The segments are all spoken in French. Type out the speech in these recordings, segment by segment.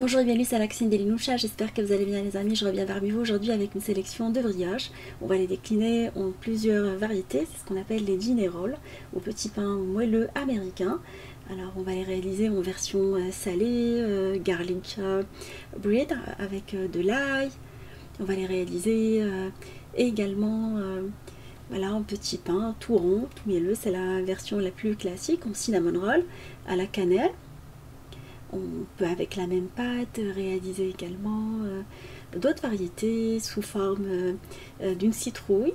Bonjour et bienvenue, c'est Alexine Delinoucha, j'espère que vous allez bien les amis, je reviens parmi vous aujourd'hui avec une sélection de brioches. On va les décliner en plusieurs variétés, c'est ce qu'on appelle les dinner rolls, ou petits pains moelleux américains. Alors on va les réaliser en version salée, garlic bread avec de l'ail. On va les réaliser également voilà, en petits pains tout rond, tout mielleux, c'est la version la plus classique, en cinnamon roll à la cannelle. On peut avec la même pâte réaliser également d'autres variétés sous forme d'une citrouille.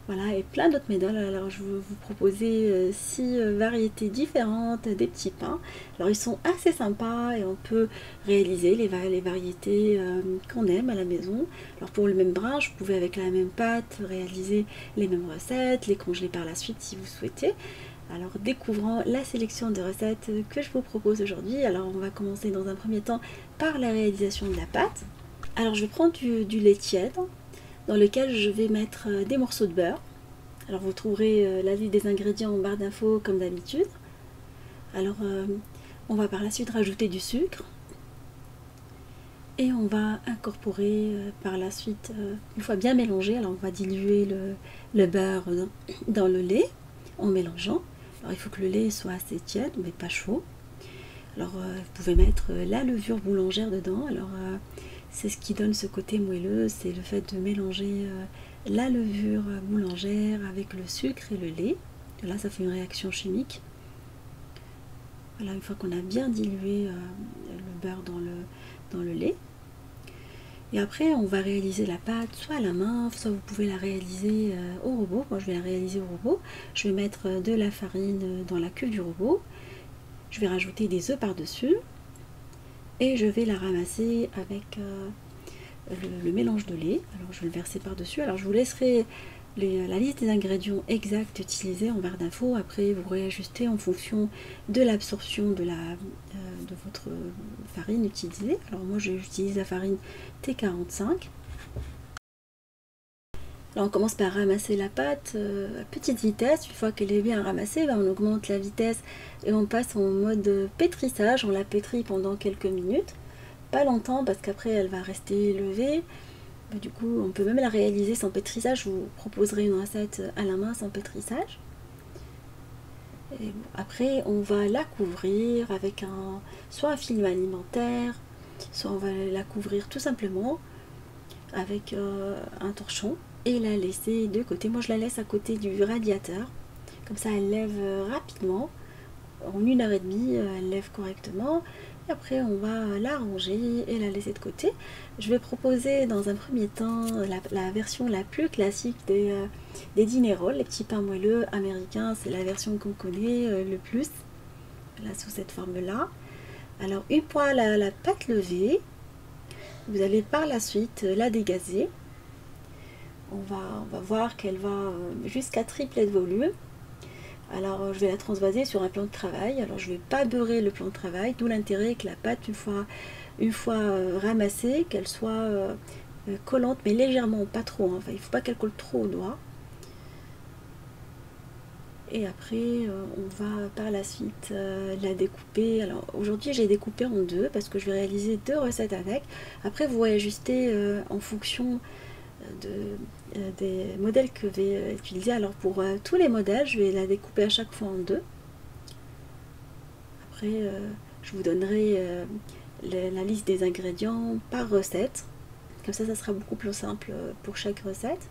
Voilà, et plein d'autres méthodes. Alors je vais vous proposer 6 variétés différentes des petits pains. Alors ils sont assez sympas et on peut réaliser les variétés qu'on aime à la maison. Alors pour le même brin, vous pouvez avec la même pâte réaliser les mêmes recettes, les congeler par la suite si vous souhaitez. Alors découvrons la sélection de recettes que je vous propose aujourd'hui. Alors on va commencer dans un premier temps par la réalisation de la pâte. Alors je vais prendre du lait tiède dans lequel je vais mettre des morceaux de beurre. Alors vous trouverez la liste des ingrédients en barre d'infos comme d'habitude. Alors on va par la suite rajouter du sucre et on va incorporer par la suite, une fois bien mélangé, alors on va diluer le beurre dans le lait en mélangeant. Alors il faut que le lait soit assez tiède mais pas chaud. Alors vous pouvez mettre la levure boulangère dedans. Alors c'est ce qui donne ce côté moelleux, c'est le fait de mélanger la levure boulangère avec le sucre et le lait. Là ça fait une réaction chimique. Voilà, une fois qu'on a bien dilué le beurre dans le lait. Et après on va réaliser la pâte soit à la main, soit vous pouvez la réaliser au robot. Moi je vais la réaliser au robot. Je vais mettre de la farine dans la cuve du robot. Je vais rajouter des œufs par-dessus. Et je vais la ramasser avec le mélange de lait. Alors je vais le verser par-dessus. Alors je vous laisserai la liste des ingrédients exacts utilisés en barre d'infos. Après vous réajustez en fonction de l'absorption de votre farine utilisée. Alors moi j'utilise la farine T45. Alors on commence par ramasser la pâte à petite vitesse. Une fois qu'elle est bien ramassée, on augmente la vitesse et on passe en mode pétrissage. On la pétrit pendant quelques minutes. Pas longtemps parce qu'après elle va rester levée. Du coup on peut même la réaliser sans pétrissage. Je vous proposerai une recette à la main sans pétrissage. Et après on va la couvrir avec soit un film alimentaire, soit on va la couvrir tout simplement avec un torchon et la laisser de côté. Moi je la laisse à côté du radiateur, comme ça elle lève rapidement. En 1 heure et demie elle lève correctement. Et après on va la ranger et la laisser de côté. Je vais proposer dans un premier temps la version la plus classique des dinner rolls, les petits pains moelleux américains. C'est la version qu'on connaît le plus, là sous cette forme là. Alors une fois la pâte levée, vous allez par la suite la dégazer. On va voir qu'elle va jusqu'à tripler de volume. Alors je vais la transvaser sur un plan de travail. Alors je ne vais pas beurrer le plan de travail, d'où l'intérêt que la pâte, une fois ramassée, qu'elle soit collante, mais légèrement, pas trop. Enfin, il ne faut pas qu'elle colle trop au doigt. Et après on va par la suite la découper. Alors aujourd'hui j'ai découpé en deux parce que je vais réaliser deux recettes avec. Après vous réajustez en fonction des modèles que je vais utiliser. Alors pour tous les modèles je vais la découper à chaque fois en deux. Après je vous donnerai la liste des ingrédients par recette, comme ça sera beaucoup plus simple pour chaque recette.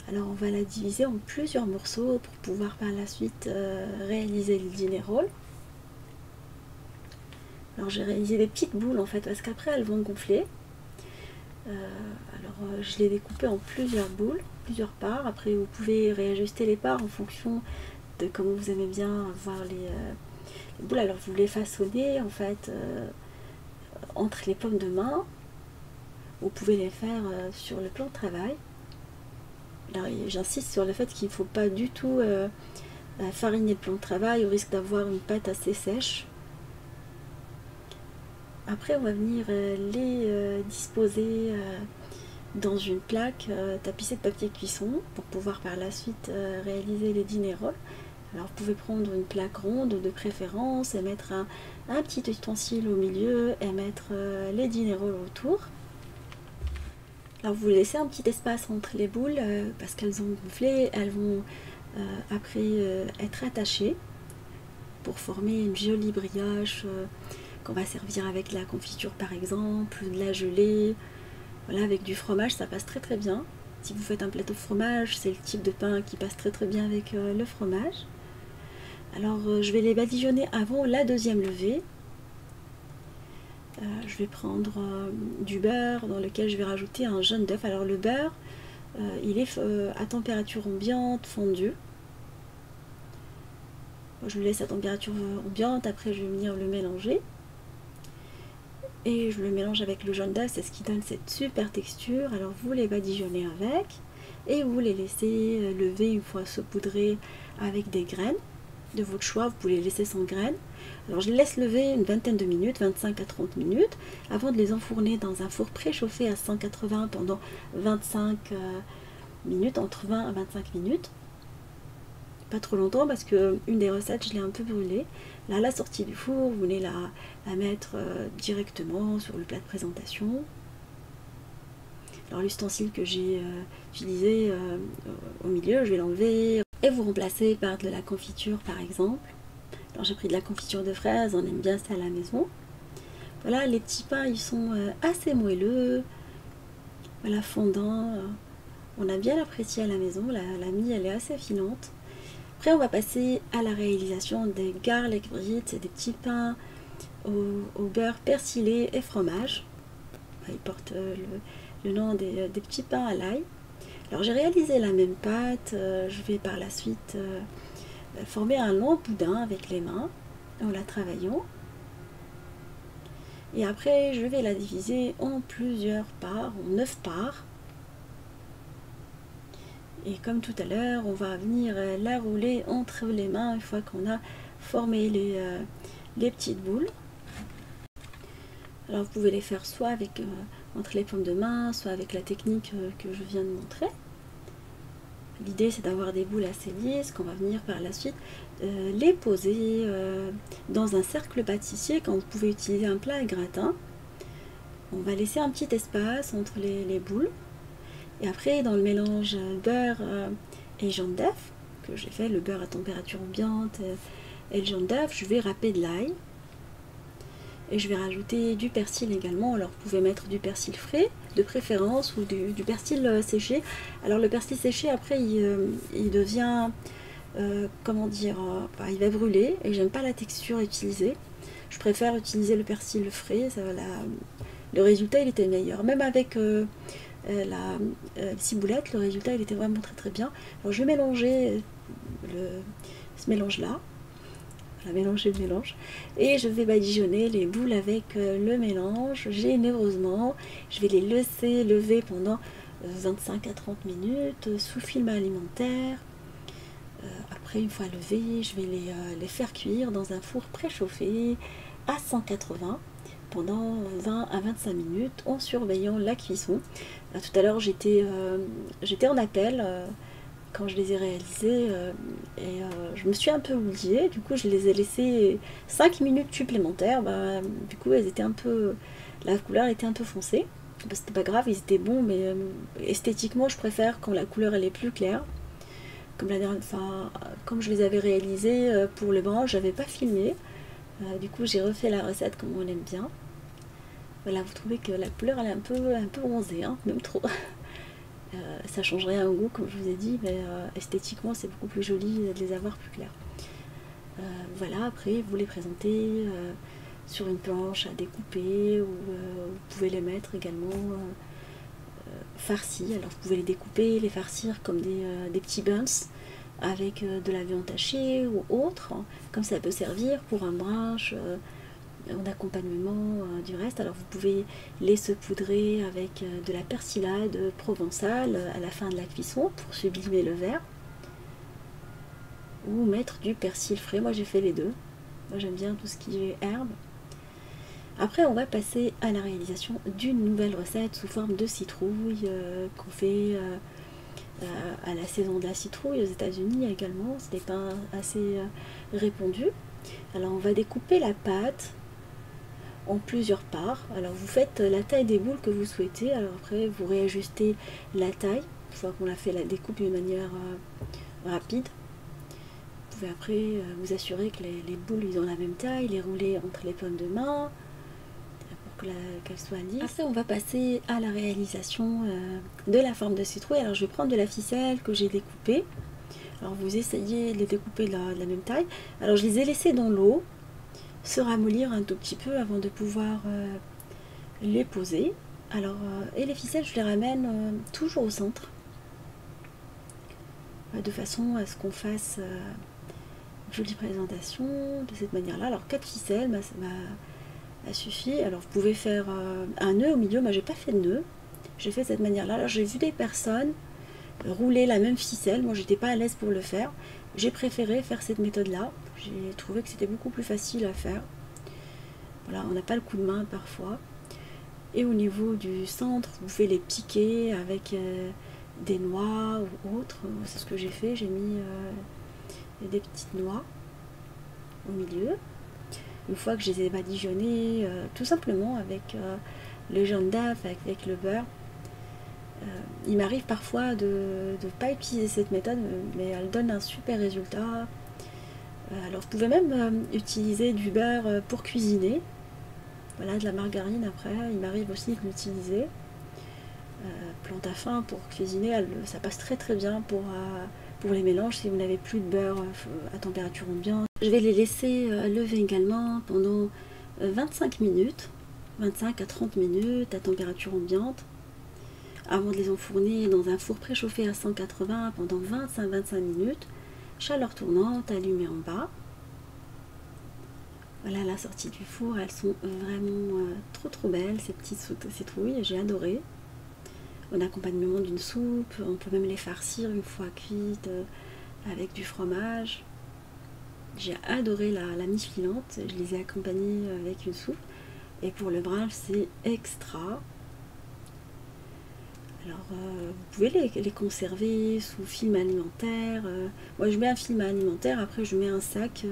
Alors on va la diviser en plusieurs morceaux pour pouvoir par la suite réaliser le dinner roll. Alors j'ai réalisé des petites boules en fait parce qu'après elles vont gonfler. Alors je l'ai découpé en plusieurs boules, plusieurs parts. Après vous pouvez réajuster les parts en fonction de comment vous aimez bien voir les boules. Alors vous les façonnez en fait entre les paumes de main. Vous pouvez les faire sur le plan de travail. Alors j'insiste sur le fait qu'il ne faut pas du tout fariner le plan de travail au risque d'avoir une pâte assez sèche. Après on va venir les disposer dans une plaque tapissée de papier cuisson pour pouvoir par la suite réaliser les dinner rolls. Alors vous pouvez prendre une plaque ronde de préférence et mettre un petit ustensile au milieu et mettre les dinerolles autour. Alors vous laissez un petit espace entre les boules parce qu'elles ont gonflé, elles vont après être attachées pour former une jolie brioche qu'on va servir avec de la confiture par exemple, de la gelée. Voilà, avec du fromage ça passe très très bien. Si vous faites un plateau de fromage, c'est le type de pain qui passe très très bien avec le fromage. Alors je vais les badigeonner avant la deuxième levée. Je vais prendre du beurre dans lequel je vais rajouter un jaune d'œuf. Alors le beurre, il est à température ambiante, fondu. Je le laisse à température ambiante, après je vais venir le mélanger. Et je le mélange avec le jaune d'œuf, c'est ce qui donne cette super texture. Alors vous les badigeonnez avec et vous les laissez lever une fois saupoudrés avec des graines de votre choix. Vous pouvez les laisser sans graines. Alors je les laisse lever une vingtaine de minutes, 25 à 30 minutes, avant de les enfourner dans un four préchauffé à 180 pendant 25 minutes, entre 20 à 25 minutes. Pas trop longtemps parce que une des recettes je l'ai un peu brûlée. Là, à la sortie du four, vous voulez la mettre directement sur le plat de présentation. Alors l'ustensile que j'ai utilisé au milieu, je vais l'enlever et vous remplacer par de la confiture par exemple. Alors j'ai pris de la confiture de fraises, on aime bien ça à la maison. Voilà, les petits pains ils sont assez moelleux, voilà, fondants. On a bien apprécié à la maison, la mie elle est assez filante. Après on va passer à la réalisation des garlic brits, c'est des petits pains au beurre persilé et fromage. Ils portent le nom des petits pains à l'ail. Alors j'ai réalisé la même pâte, je vais par la suite former un long boudin avec les mains en la travaillant. Et après je vais la diviser en plusieurs parts, en 9 parts. Et comme tout à l'heure, on va venir la rouler entre les mains une fois qu'on a formé les petites boules. Alors vous pouvez les faire soit avec entre les paumes de main, soit avec la technique que je viens de montrer. L'idée c'est d'avoir des boules assez lisses qu'on va venir par la suite les poser dans un cercle pâtissier quand vous pouvez utiliser un plat à gratin. On va laisser un petit espace entre les boules. Et après dans le mélange beurre et jaune d'œuf, que j'ai fait, le beurre à température ambiante et le jaune d'œuf, je vais râper de l'ail. Et je vais rajouter du persil également. Alors vous pouvez mettre du persil frais de préférence ou du persil séché. Alors le persil séché après il devient comment dire, il va brûler et j'aime pas la texture utilisée. Je préfère utiliser le persil frais, le résultat il était meilleur. Même avec la ciboulette, le résultat il était vraiment très très bien. Alors je vais mélanger ce mélange là. Mélanger le mélange et je vais badigeonner les boules avec le mélange généreusement. Je vais les laisser lever pendant 25 à 30 minutes sous film alimentaire. Après une fois levées, je vais les faire cuire dans un four préchauffé à 180 pendant 20 à 25 minutes en surveillant la cuisson. Tout à l'heure j'étais en appel quand je les ai réalisés et je me suis un peu oubliée, du coup je les ai laissés 5 minutes supplémentaires. Du coup elles étaient la couleur était un peu foncée. C'était pas grave, ils étaient bons, mais esthétiquement je préfère quand la couleur elle est plus claire. Comme la dernière fois, comme je les avais réalisés pour le blanc, j'avais pas filmé. Du coup j'ai refait la recette comme on aime bien. Voilà, vous trouvez que la couleur elle est un peu bronzée, hein, même trop. Ça change rien au goût comme je vous ai dit, mais esthétiquement c'est beaucoup plus joli de les avoir plus clairs. Voilà, après vous les présentez sur une planche à découper ou vous pouvez les mettre également farcis. Alors vous pouvez les découper, les farcir comme des petits buns avec de la viande hachée ou autre, comme ça peut servir pour un brunch en accompagnement du reste. Alors vous pouvez les saupoudrer avec de la persillade provençale à la fin de la cuisson pour sublimer le verre, ou mettre du persil frais. Moi j'ai fait les deux, moi j'aime bien tout ce qui est herbe. Après on va passer à la réalisation d'une nouvelle recette sous forme de citrouille qu'on fait à la saison de la citrouille aux États-Unis également, c'est des pains assez répandus. Alors on va découper la pâte en plusieurs parts. Alors vous faites la taille des boules que vous souhaitez, alors après vous réajustez la taille, une fois qu'on a fait la découpe d'une manière rapide. Vous pouvez après vous assurer que les boules ils ont la même taille, les rouler entre les paumes de main pour qu'elles soient lisses. Après on va passer à la réalisation de la forme de citrouille. Alors je vais prendre de la ficelle que j'ai découpée. Alors vous essayez de les découper de la même taille. Alors je les ai laissés dans l'eau se ramollir un tout petit peu avant de pouvoir les poser. Alors et les ficelles je les ramène toujours au centre de façon à ce qu'on fasse une jolie présentation de cette manière là. Alors 4 ficelles ça suffit. Alors vous pouvez faire un nœud au milieu. Moi j'ai pas fait de nœud, j'ai fait de cette manière là. Alors j'ai vu des personnes rouler la même ficelle, moi j'étais pas à l'aise pour le faire, j'ai préféré faire cette méthode là, j'ai trouvé que c'était beaucoup plus facile à faire. Voilà, on n'a pas le coup de main parfois. Et au niveau du centre, vous pouvez les piquer avec des noix ou autre. C'est ce que j'ai fait, j'ai mis des petites noix au milieu. Une fois que je les ai badigeonnées, tout simplement avec le jaune d'œuf, avec le beurre. Il m'arrive parfois de ne pas utiliser cette méthode, mais elle donne un super résultat. Alors vous pouvez même utiliser du beurre pour cuisiner. Voilà, de la margarine après, il m'arrive aussi de l'utiliser. Plante à fin pour cuisiner, ça passe très très bien pour les mélanges si vous n'avez plus de beurre à température ambiante. Je vais les laisser lever également pendant 25 minutes, 25 à 30 minutes à température ambiante, avant de les enfourner dans un four préchauffé à 180 pendant 25-25 minutes, chaleur tournante, allumée en bas. Voilà la sortie du four, elles sont vraiment trop belles ces petites citrouilles, j'ai adoré. En accompagnement d'une soupe, on peut même les farcir une fois cuites avec du fromage. J'ai adoré la mi-filante, je les ai accompagnées avec une soupe. Et pour le brunch, c'est extra. Alors, vous pouvez les conserver sous film alimentaire. Moi, je mets un film alimentaire, après je mets un sac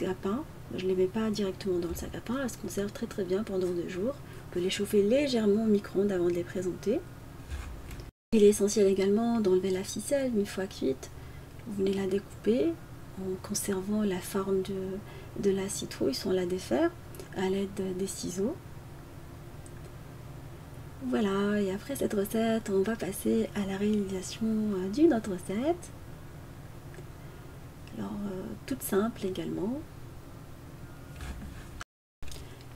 à pain. Je ne les mets pas directement dans le sac à pain, elles se conservent très très bien pendant 2 jours. On peut les chauffer légèrement au micro-ondes avant de les présenter. Il est essentiel également d'enlever la ficelle une fois cuite. Vous venez la découper en conservant la forme de la citrouille sans la défaire à l'aide des ciseaux. Voilà, et après cette recette, on va passer à la réalisation d'une autre recette. Alors, toute simple également.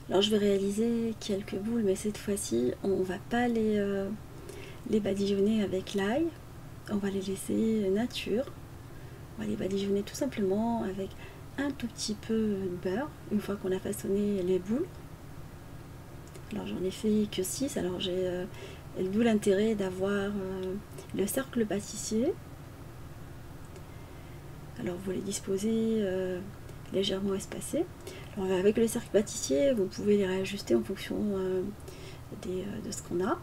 Alors, je vais réaliser quelques boules, mais cette fois-ci, on ne va pas les badigeonner avec l'ail. On va les laisser nature. On va les badigeonner tout simplement avec un tout petit peu de beurre, une fois qu'on a façonné les boules. Alors j'en ai fait que 6, alors j'ai d'où l'intérêt d'avoir le cercle pâtissier. Alors vous les disposez légèrement espacés. Alors avec le cercle pâtissier, vous pouvez les réajuster en fonction de ce qu'on a.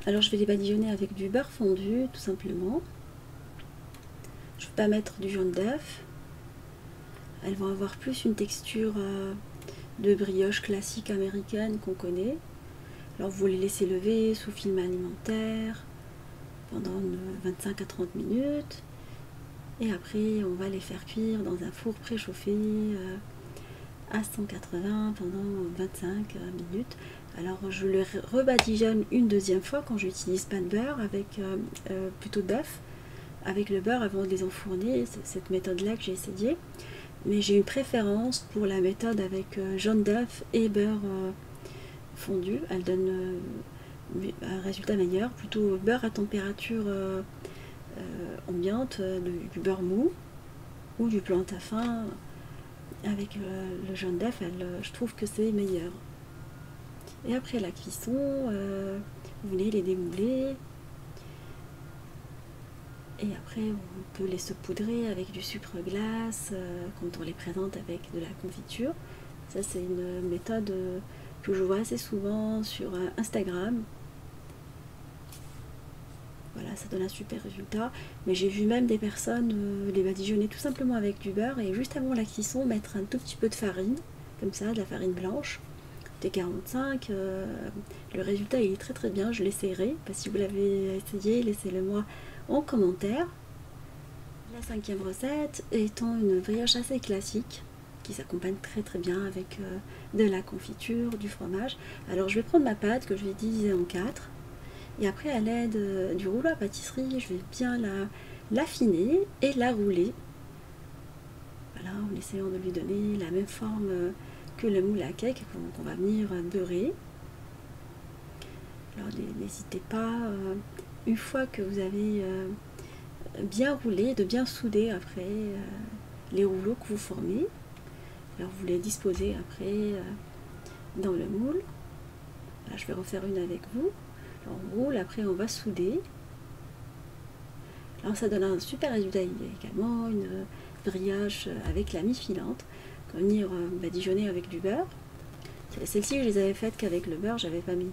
Alors je vais les badigeonner avec du beurre fondu tout simplement. Je ne vais pas mettre du jaune d'œuf. Elles vont avoir plus une texture de brioche classique américaine qu'on connaît. Alors vous les laissez lever sous film alimentaire pendant 25 à 30 minutes. Et après on va les faire cuire dans un four préchauffé à 180 pendant 25 minutes. Alors je les rebadigeonne une deuxième fois quand j'utilise pas de beurre, avec plutôt d'œuf, avec le beurre avant de les enfourner. C'est cette méthode là que j'ai essayé, mais j'ai une préférence pour la méthode avec jaune d'œuf et beurre fondu. Elle donne un résultat meilleur, plutôt beurre à température ambiante, du beurre mou ou du plante à fin. Avec le jaune d'œuf, je trouve que c'est meilleur. Et après la cuisson, vous venez les démouler. Et après, on peut les saupoudrer avec du sucre glace quand on les présente avec de la confiture. Ça, c'est une méthode que je vois assez souvent sur Instagram. Voilà, ça donne un super résultat. Mais j'ai vu même des personnes les badigeonner tout simplement avec du beurre et juste avant la cuisson mettre un tout petit peu de farine, comme ça, de la farine blanche, T45. Le résultat il est très très bien, je l'essayerai. Si vous l'avez essayé, laissez-le moi en commentaire. La cinquième recette étant une brioche assez classique qui s'accompagne très très bien avec de la confiture, du fromage. Alors je vais prendre ma pâte que je vais diviser en 4 et après à l'aide du rouleau à pâtisserie, je vais bien l'affiner et la rouler. Voilà, en essayant de lui donner la même forme que le moule à cake qu'on va venir beurrer. Alors n'hésitez pas, une fois que vous avez bien roulé, de bien souder après les rouleaux que vous formez. Alors vous les disposez après dans le moule. Là, je vais refaire une avec vous. Alors, on roule, après on va souder. Alors ça donne un super résultat. Il y a également une brioche avec la mi-filante qu'on va venir badigeonner avec du beurre. Celle-ci je les avais faites qu'avec le beurre, j'avais pas mis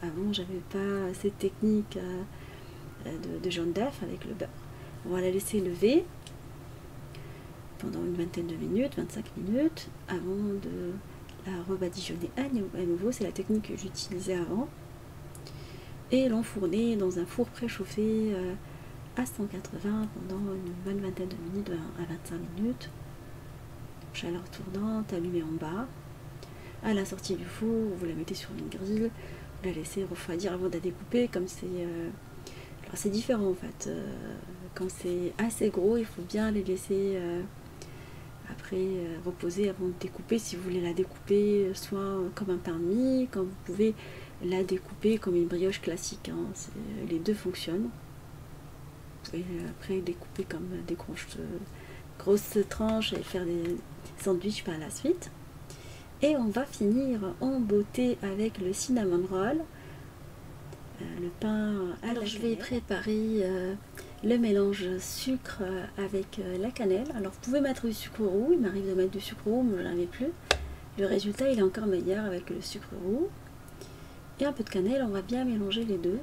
avant, j'avais pas cette technique de jaune d'œuf avec le beurre. On va la laisser lever pendant une vingtaine de minutes, 25 minutes, avant de la rebadigeonner à nouveau. C'est la technique que j'utilisais avant. Et l'enfourner dans un four préchauffé à 180 pendant une bonne vingtaine de minutes à 25 minutes. Chaleur tournante, allumée en bas. À la sortie du four, vous la mettez sur une grille, vous la laissez refroidir avant de la découper. Comme alors c'est différent en fait. Quand c'est assez gros, il faut bien les laisser après reposer avant de découper. Si vous voulez la découper soit comme un pain de mie, comme vous pouvez la découper comme une brioche classique, hein. Les deux fonctionnent. Vous pouvez après découper comme des grosses tranches et faire des sandwichs par la suite. Et on va finir en beauté avec le cinnamon roll, le pain à la cannelle. Je vais préparer le mélange sucre avec la cannelle. Alors vous pouvez mettre du sucre roux, il m'arrive de mettre du sucre roux, mais je n'en avais plus. Le résultat il est encore meilleur avec le sucre roux. Et un peu de cannelle, on va bien mélanger les deux.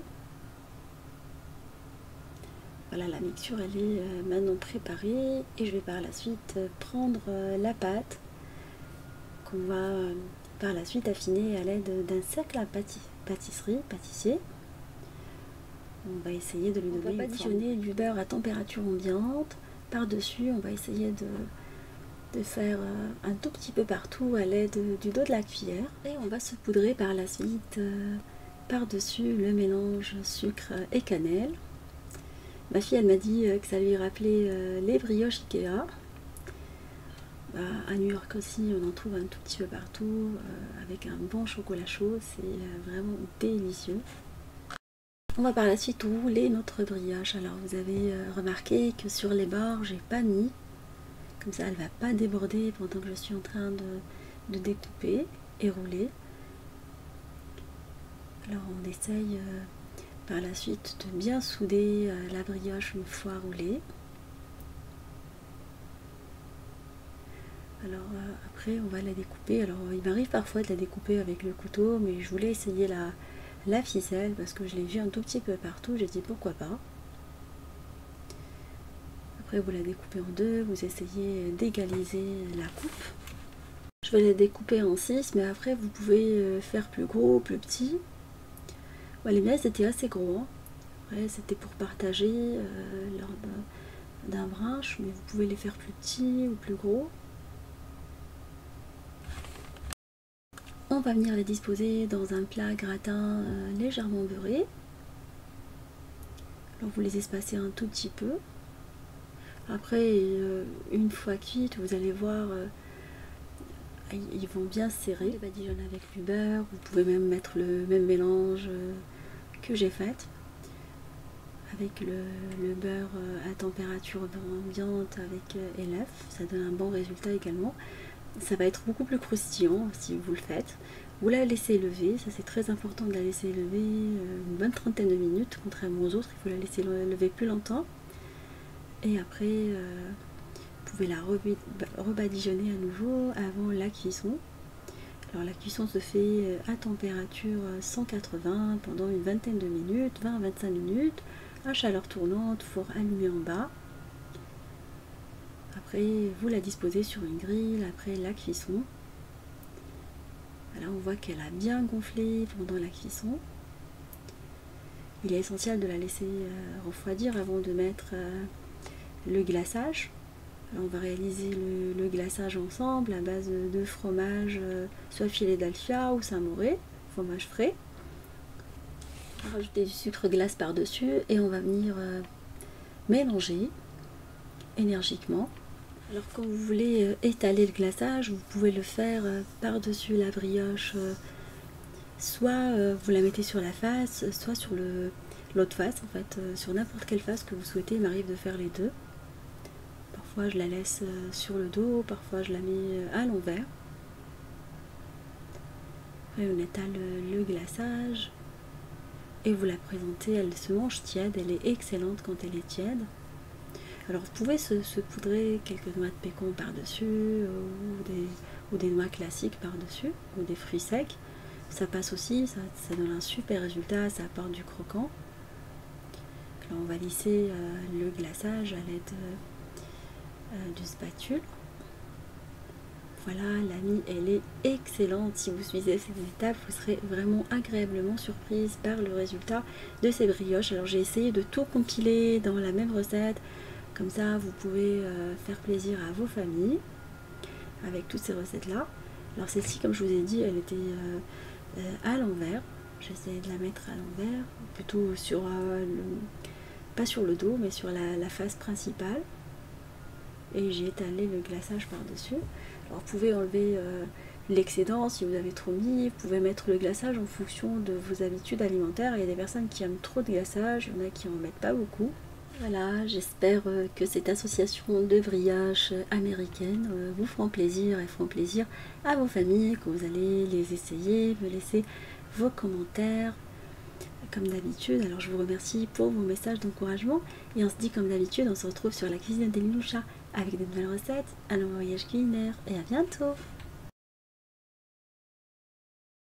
Voilà, la mixture elle est maintenant préparée et je vais par la suite prendre la pâte qu'on va par la suite affiner à l'aide d'un cercle à pâtissier. On va essayer de lui donner. On va badigeonner du beurre à température ambiante. Par-dessus, on va essayer de faire un tout petit peu partout à l'aide du dos de la cuillère. Et on va saupoudrer par la suite par-dessus le mélange sucre et cannelle. Ma fille, elle m'a dit que ça lui rappelait les brioches Ikea. À New York aussi, on en trouve un tout petit peu partout, avec un bon chocolat chaud, c'est vraiment délicieux. On va par la suite rouler notre brioche. Alors vous avez remarqué que sur les bords, j'ai pas mis, comme ça elle va pas déborder pendant que je suis en train de découper et rouler. Alors on essaye par la suite de bien souder la brioche une fois roulée. Alors après on va la découper. Alors il m'arrive parfois de la découper avec le couteau, mais je voulais essayer la ficelle parce que je l'ai vu un tout petit peu partout. J'ai dit pourquoi pas. Après vous la découpez en deux, vous essayez d'égaliser la coupe. Je vais la découper en 6, mais après vous pouvez faire plus gros, plus petit. Ouais, les miennes c'était assez gros, hein. Après c'était pour partager lors d'un brunch, mais vous pouvez les faire plus petits ou plus gros. On va venir les disposer dans un plat gratin légèrement beurré. Alors vous les espacez un tout petit peu. Après, une fois cuites, vous allez voir, ils vont bien serrer. Les badigeonner avec du beurre. Vous pouvez même mettre le même mélange que j'ai fait. Avec le beurre à température ambiante avec et l'œuf. Ça donne un bon résultat également. Ça va être beaucoup plus croustillant si vous le faites. Vous la laissez lever, ça c'est très important de la laisser lever une bonne trentaine de minutes, contrairement aux autres, il faut la laisser lever plus longtemps. Et après, vous pouvez la rebadigeonner à nouveau avant la cuisson. Alors la cuisson se fait à température 180 pendant une vingtaine de minutes, 20 à 25 minutes, à chaleur tournante, four allumé en bas. Après, vous la disposez sur une grille après la cuisson. Là, on voit qu'elle a bien gonflé pendant la cuisson. Il est essentiel de la laisser refroidir avant de mettre le glaçage. Alors, on va réaliser le glaçage ensemble à base de fromage, soit Philadelphia ou Saint-Mauré, fromage frais. On va rajouter du sucre glace par-dessus et on va venir mélanger énergiquement. Alors quand vous voulez étaler le glaçage, vous pouvez le faire par-dessus la brioche, soit vous la mettez sur la face, soit sur l'autre face, en fait, sur n'importe quelle face que vous souhaitez. Il m'arrive de faire les deux. Parfois je la laisse sur le dos, parfois je la mets à l'envers. Après on étale le glaçage et vous la présentez, elle se mange tiède, elle est excellente quand elle est tiède. Alors vous pouvez se poudrer quelques noix de pécan par-dessus ou des noix classiques par-dessus ou des fruits secs. Ça passe aussi, ça donne un super résultat, ça apporte du croquant. Alors on va lisser le glaçage à l'aide du spatule. Voilà, l'amie, elle est excellente. Si vous suivez cette étape, vous serez vraiment agréablement surprise par le résultat de ces brioches. Alors j'ai essayé de tout compiler dans la même recette. Comme ça, vous pouvez faire plaisir à vos familles avec toutes ces recettes-là. Alors celle-ci, comme je vous ai dit, elle était à l'envers. J'essaie de la mettre à l'envers, plutôt sur, pas sur le dos, mais sur la face principale. Et j'ai étalé le glaçage par-dessus. Alors vous pouvez enlever l'excédent si vous avez trop mis. Vous pouvez mettre le glaçage en fonction de vos habitudes alimentaires. Il y a des personnes qui aiment trop de glaçage, il y en a qui en mettent pas beaucoup. Voilà, j'espère que cette association de brioches américaines vous feront plaisir et feront plaisir à vos familles, que vous allez les essayer, me laisser vos commentaires comme d'habitude. Alors je vous remercie pour vos messages d'encouragement et on se dit comme d'habitude, on se retrouve sur la cuisine d'Emiloucha avec de nouvelles recettes, un nouveau voyage culinaire et à bientôt.